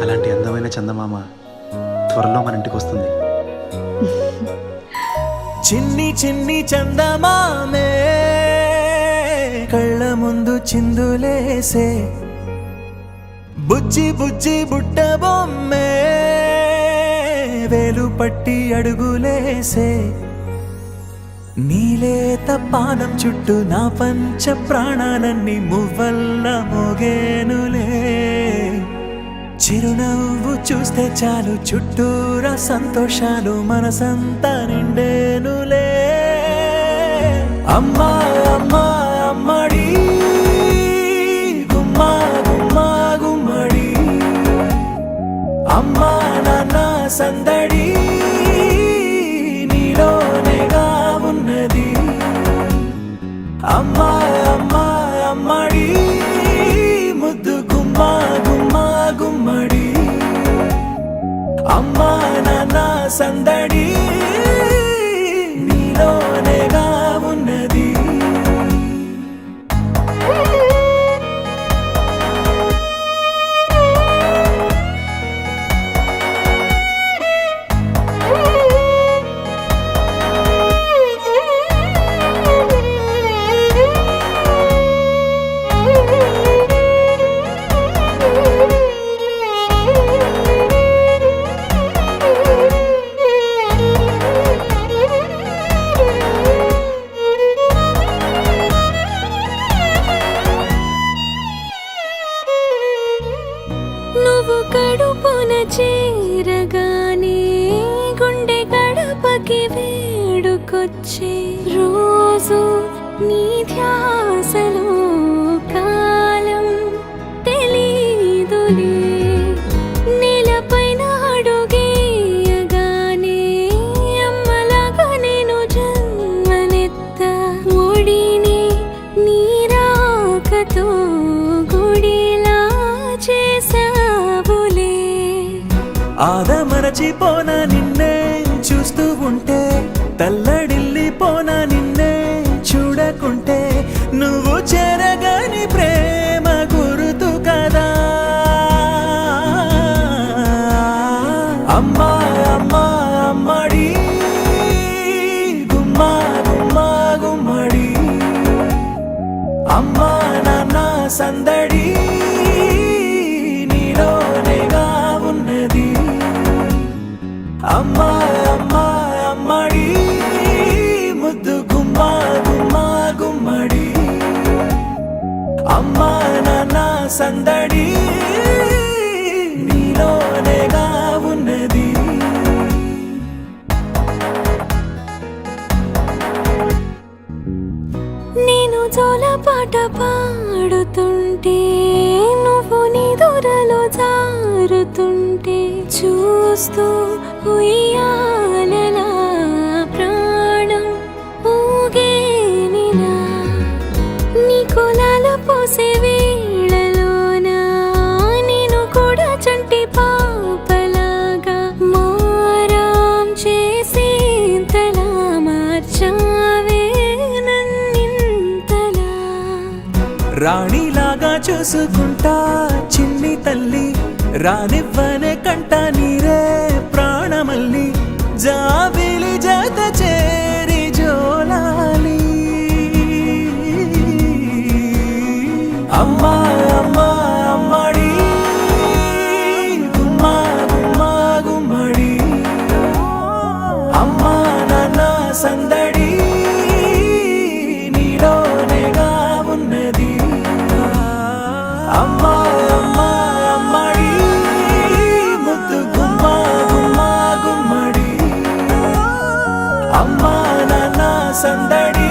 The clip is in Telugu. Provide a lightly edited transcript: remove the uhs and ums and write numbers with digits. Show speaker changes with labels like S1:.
S1: అలాంటి అందమైన చందమామ త్వరలో మన ఇంటికి వస్తుంది.
S2: చిన్ని చిన్ని చందమామే కళ్ళ ముందు చిందులేసే, బుజ్జి బుజ్జి బుట్ట బొమ్మే వేలు పట్టి అడుగులేసే, నీలేత పానం చుట్టూ నా పంచ ప్రాణాలన్నీ మువ్వల్ల మోగేనులే. చిరునవ్వు చూస్తే చాలు చుట్టూరా సంతోషాలు మనసంతా నిండేనులే. అమ్మా అమ్మా అమ్మడి గుమ్మా గుమ్మా గుమ్మడి, అమ్మా నాన్న సందడి నీలోనేగా ఉన్నది. అమ్మా అమ్మా అమ్మడి ముద్దు గుమ్మా గుమ్మా గుమ్మడి, అమ్మా నాన్న సందడి నీలోనేగా ఉన్నది.
S3: నువ్వు కడుపున చేరగానే గుండె గడపకి వేడుకొచ్చే, రోజు నీ ధ్యాసలో కాలం తెలీదులే. నేలపైన అడుగేయగానే అమ్మలాగా నేను జన్మనెత్త, ఒడిని నీ రాకతో గుడిలా చేసావులే.
S2: ఆదమరచిపోన నిన్నే చూస్తూ ఉంటే, తల్లడిల్లిపోన నిన్నే చూడకుంటే, నువ్వు చెరగని ప్రేమ గురుతు కదా. అమ్మా అమ్మా అమ్మడి గుమ్మా గుమ్మా గుమ్మడి, అమ్మా నాన్న సందడి నీలోనేగా ఉన్నది. అమ్మా అమ్మా అమ్మడి ముద్దు గుమ్మా గుమ్మా గుమ్మడి, అమ్మా నాన్న సందడి నీలోనేగా ఉన్నది.
S3: నేను జోలపాట పాడుతుంటే, నువ్వు నీ దూరలో జారుతుంటే, చూస్తూ ఉయ్యాలలా ప్రాణం ఊగేనిలా. నీ కులాల పోసే వేళలోన నేను కూడా చంటి పాపలాగా మారాం చేసేంతలా మార్చావే నన్నింతలా.
S2: రాణిలాగా చూసుకుంటా చిన్ని తల్లి, రానివ్వనే కంట నీరే ప్రాణమల్లి, జాబిలి జత చేరి జోలాలి. అమ్మా అమ్మా అమ్మడి గుమ్మా గుమ్మా గుమ్మడి, అమ్మా నాన్న సందడి నీలోనేగా ఉన్నది. అమ్మా అమ్మా అమ్మడి ముద్దు గుమ్మా గుమ్మా గుమ్మడి, అమ్మా నాన్న సందడి